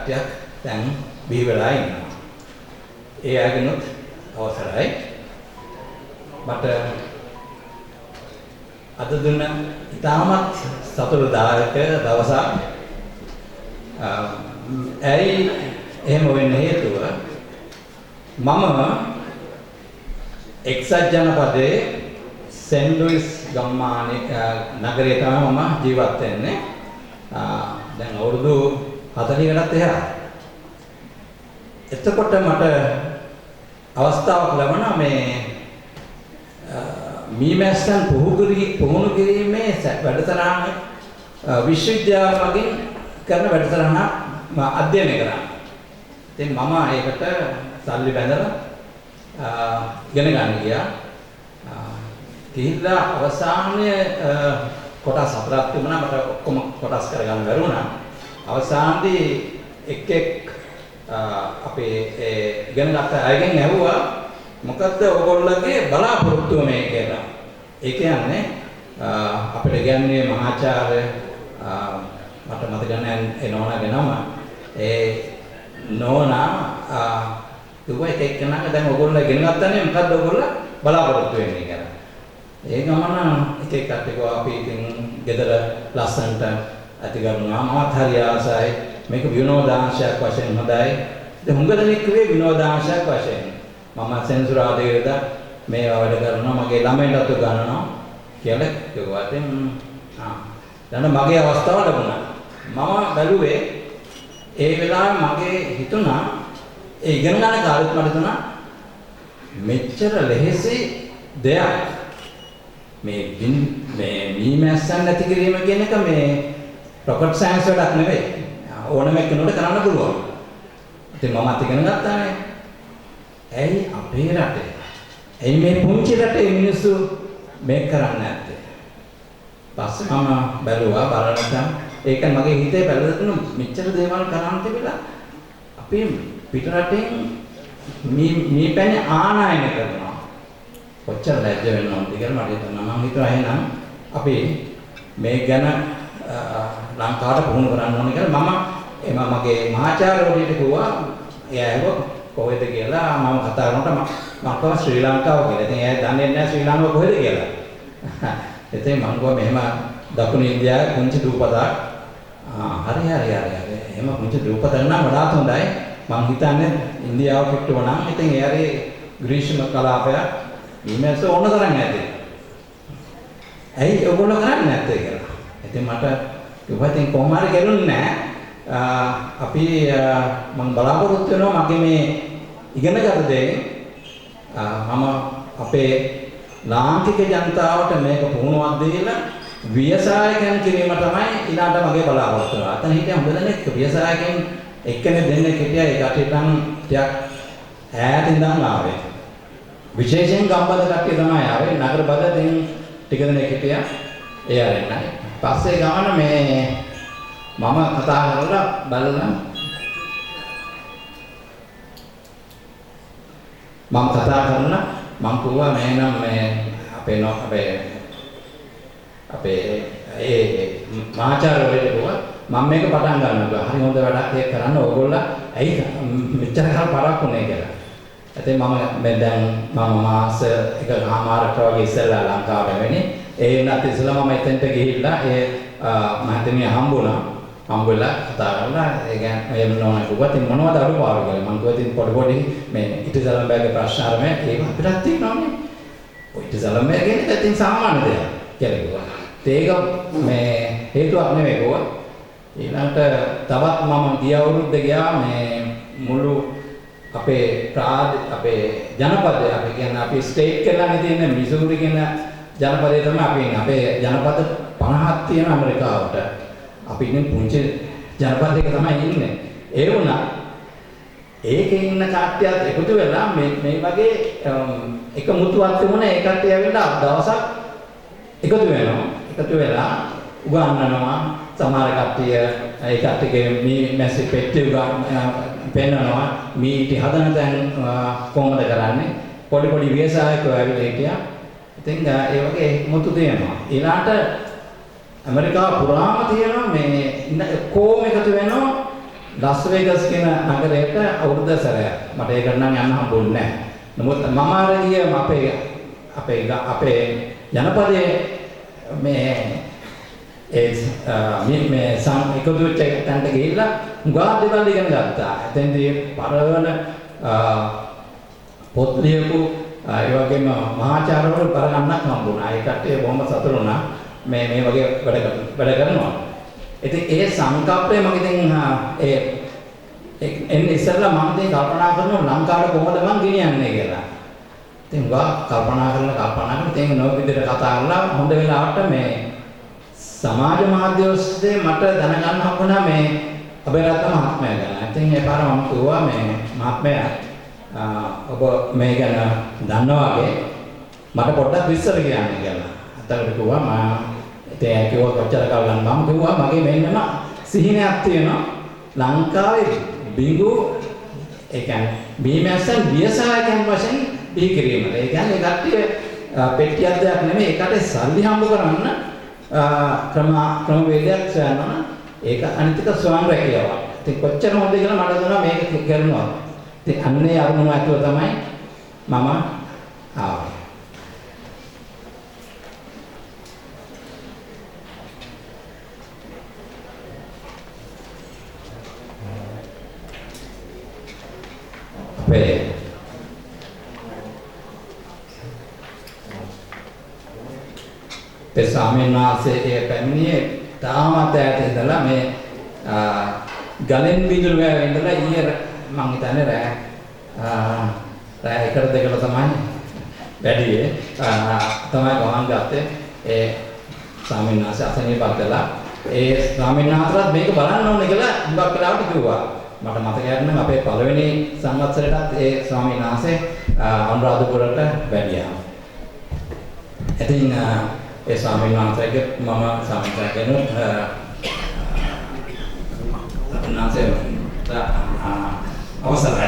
කට්ටියක් දැන් බිහි වෙලා ඉන්නවා. ඒ අයගෙනුත් අවසරයි. මට අද දුන්න ඉතාමත් සතුටුදායක දවසක්. ඇයි එහෙම වෙන්න හේතුව මම එක්සත් ජනපදයේ සෙන්ට් ලුයිස් ගම්මානේ නගරයේ තමයි මම ජීවත් වෙන්නේ. දැන් අවුරුදු 40කටත් එහා. එතකොට මට අවස්ථාවක් ලැබුණා මේ මීමැස්සන් පුහුණු කිරීමේ වැඩසටහන විශ්වවිද්‍යාල මගින් කරන වැඩසටහන අධ්‍යයනය කරා. ඉතින් මම ඒකට සල්ලි බැඳලා ඉගෙන ගන්න ගියා. ගිහිල්ලා අවසානයේ කොටස් හතරක් තිබුණා. මට ඔක්කොම කොටස් කරගන්න බැරි වුණා. අවසානයේදී එක් අපේ ඉගෙන ගන්න අයගෙන් ඇහුවා මොකද්ද ඔයගොල්ලෝගේ බලාපොරොත්තුව මේ කියලා. ඒ කියන්නේ අපිට කියන්නේ මහාචාර්ය මට මතක නැහැ ඒ නෝනාගේ නම. ඒ නෝනා දුවයි එක්කනක දැන් ඔයගොල්ලෝ ඉගෙන ගන්නනේ මොකද්ද ඔයගොල්ලෝ බලාපොරොත්තු වෙන්නේ කියලා. ඒ ගමන එක එක්කත් අපි ඉතින් ගෙදර ලස්සනට ඇති කරනවා. මාත් හරි ආසයි. මේක විනෝදාංශයක් වශයෙන් හොඳයි. ඉතින් හුඟ දෙනෙක් කිව්වේ විනෝදාංශයක් වශයෙන්. මම සෙන්සුරාදේට මේවා වැඩ කරනවා මගේ ළමයින්ටත් ගන්නවා කියලා කිව්වා. ඉතින් දැන් මගේ අවස්ථාව ලැබුණා. මම බැලුවේ ඒ වෙලාවේ මගේ හිතුණා ඒ ඉගෙන ගන්න කාලෙත් මට හිතුණා මෙච්චර ලෙහෙසි දෙයක් මේ මීමැස්සන් නැති කිරීම කියන එක මේ රොකට් සයන්ස් වැඩක් නෙවෙයි. ඕනම කෙනෙකුට කරන්න පුළුවන්. ඉතින් මමත් ඉගෙන ගත්තානේ. ඇයි අපේ රටේ ඇයි මේ පුංචි රටේ මිනිස්සු මේක කරන්නේ නැත්තේ? පස්සේ මම බැලුවා බලනකම් ඒක මගේ හිතේ බැලුවොත් මෙච්චර දේවල් කරන්න තිබිලා අපි පිට රටෙන් මේ පැනේ ආනයන කරනවා. කොච්චර ලැජ්ජ වෙන්න ඕනද කියලා මට හිතුණා. මම හිතුවා එහෙනම් අපි මේ ගැන ලංකාවට පුහුණු කරන්න ඕනේ කියලා මම මගේ මහාචාර්යවරුන්ට කිව්වා. එයා කොහෙද කියලා මම කතා කරනකොට මම කිව්වා ශ්‍රී ලංකාව කියලා. ඉතින් එයා දන්නේ නැහැ ශ්‍රී ලංකාව කොහෙද කියලා. ඉතින් මම කිව්වා මෙහෙම දකුණු ඉන්දියාවේ පුංචි දූපතක්. හරි. එහෙම පුංචි දූපතක් නම් වඩාත් හොඳයි. මම හිතන්නේ ඉන්දියාව කිට්ටුව නම් ඉතින් එයාගේ ග්‍රීෂ්ම කලාපය ඊමේල්ස් ඕන තරම් නැති. ඇයි ඔයගොල්ලෝ කරන්නේ නැත්තේ කියලා. ඉතින් මට කිව්වා ඉතින් කොහොම හරි ගෙනුන්නේ නැහැ. අපි මම බලාපොරොත්තු වෙනවා මගේ මේ ඉගෙනගත දේ මම අපේ ලාංකික ජනතාවට මේක පුහුණුවක් දීලා ව්‍යවසායකයන් කිරීම තමයි ඊළාට මගේ බලාපොරොත්තු වෙනවා. අතන හිටිය හොඳ දෙනෙක් ව්‍යවසායකයන් එක්කෙනෙක් දෙන්නෙක් හිටියා ඒ කටේටන් ටිකක් ඈත ඉඳන් ආවේ. විශේෂයෙන් ගම්බද කට්ටිය තමයි ආවේ. නගර බදෙන් ටික දෙනෙක් හිටියා. ඒ ආරෙන්නයි. පස්සේ ගමන මේ මම කතා කරලා බලලා මම කතා කරලා මම කිව්වා මේනම් මේ අපේ ඒ මහාචාර්යවරුන්ට කිව්වා මම මේක පටන් ගන්නවා. හරි හොඳ වැඩක් ඒක කරන්න ඕගොල්ලෝ ඇයි මෙච්චර කල් පරක්කුනේ කියලා. ඉතින් මම දැන් මාස එකමාරකට වගේ ඉස්සෙල්ලා ලංකාවට වෙන්නේ. ඒ වුණත් ඉස්සෙල්ලා මම එතෙන්ට ගිහිල්ලා ඒ මහත්මිය හම්බුලා කතා කරලා ඒ කියන්නේ එම් නෝනා කිව්වා ඉතින් මොනවද අඩුපාඩු කියලා. මම කිව්වා ඉතින් පොඩි මේ ඉතිසලම්බෑගේ ප්‍රශ්න අරගෙන ඒක අපිටත් තියෙනවානේ. ඔය ඉතිසලම්බෑ කියන්නේ ඉතින් සාමාන්‍ය දෙයක් කියලා කිව්වා. ඒක මේ හේතුවක් නෙවෙයි කිව්වා. ඊළඟට තවත් මම ගිය අවුරුද්දේ ගියා මේ මුළු අපේ ජනපදයේ අපි කියන්නේ අපි ස්ටේට් එකලානේ තියෙන මිසූරි කියන ජනපදයේ තමයි අපි ඉන්නේ. අපේ ජනපද 50ක් තියෙන ඇමරිකාවට. අපි ඉන්නේ පුංචි ජනපදයක තමයි ඉන්නේ. ඒ වුණා ඒකේ ඉන්න කට්ටියත් එකතු වෙලා මේ වගේ එක මුතුවක් තිබුණා. ඒ කට්ටිය ඇවිල්ලා දවසක් එකතු වෙනවා. එකතු වෙලා උගන්වනවා. සමහර කට්ටිය ඒ කට්ටියගේ මේ මැසේජ් පෙට්ටිය පෙන්නනවා. මීටි හදන තැන් කොහොමද කරන්නේ? පොඩි ව්‍යවසායකයෝ ඇවිල්ලා හිටියා. ඉතින් ඒ වගේ මුතු දෙනවා. ඊළාට ඇමරිකාව පුරාම තියෙනවා මේ කොහොම එකතු වෙනවා ලාස් වේගස් කියන නගරයට අවුරුද්ද සැරයක්. මට ඒක නම් යන්න හම්බුනේ නැහැ. නමුත් මම අර ගිය අපේ ජනපදයේ මේ මේ එකතු වෙච්ච තැනට ගිහිල්ලා උගා දේවල් ඉගෙන ගත්තා. එතෙන්දී පරවන පොත් ලියපු ඒ වගේම මහාචාර්යවරු බලගන්නක් හම්බුණා. ඒ කට්ටිය බොහොම සතුටු වුණා. මේ වගේ වැඩ කරනවා. ඉතින් ඒ සංකල්පය මම ඉතින් එන්නේ ඉස්සෙල්ලා මම ඉතින් කල්පනා කරනවා ලංකාවට කොහොමද මං ගෙනියන්නේ කියලා. ඉතින් කල්පනා කරලා ඉතින් නෝ විදිහට කතා කරලා හොඳ වෙලාවට මේ සමාජ මාධ්‍ය ඔස්සේ මට දැනගන්න හම්බුණා මේ අබේරත්න මහත්මයා ගැන. ඉතින් ඒ පාර මම කිව්වා මේ මහත්මයා ඔබ මේ ගැන දන්නවා වගේ මට පොඩ්ඩක් විස්තර කියන්න කියලා. අතකට කිව්වා මම ඉතින් කිව්වා කොච්චර කල් ගන්න මම කිව්වා මගේ මෙන්නම සිහිනයක් තියෙනවා ලංකාවේ බිඟු ඒ කියන්නේ බීමැස්සන් බියසායකයන් වශයෙන් බිහි කිරීමට. ඒ කියන්නේ කට්ටිය පෙට්ටියක් දෙයක් නෙමෙයි ඒකට සල්ලි හම්බ කරන්න ක්‍රම වේදයක් සොයනවා. ඒක අනිත් එක ස්වයං රැකියාවක්. ඉතින් කොච්චර හොඳද කියලා මට දුන්නා මේක කරනවා. ඉතින් අන්නේ අරුණුව ඇතුව තමයි මම ආවේ. අපේ ස්වාමීන් වහන්සේ පැමිණියේ තාමත් ඈත ඉඳලා මේ ගලෙන් බිඳුරු ගාව ඉඳලා ඊයේ මං හිතන්නේ රෑ 1 2කට තමයි වැඩියේ තමයි ගමන් ගත්තේ ඒ ස්වාමීන් වහන්සේ අසනීපත් වෙලා ඒ ස්වාමීන් වහන්සේත් මේක බලන්න ඕනේ කියලා හුඟක් වෙලාවට කිව්වා. මට මතකයක් නම් අපේ පළවෙනි සංවත්සරයටත් ඒ ස්වාමීන් වහන්සේ අනුරාධපුරට වැඩියා. ඉතින් ඒ ස්වාමීන් වහන්සේගේ මම සමීපයෙන් අවසරයි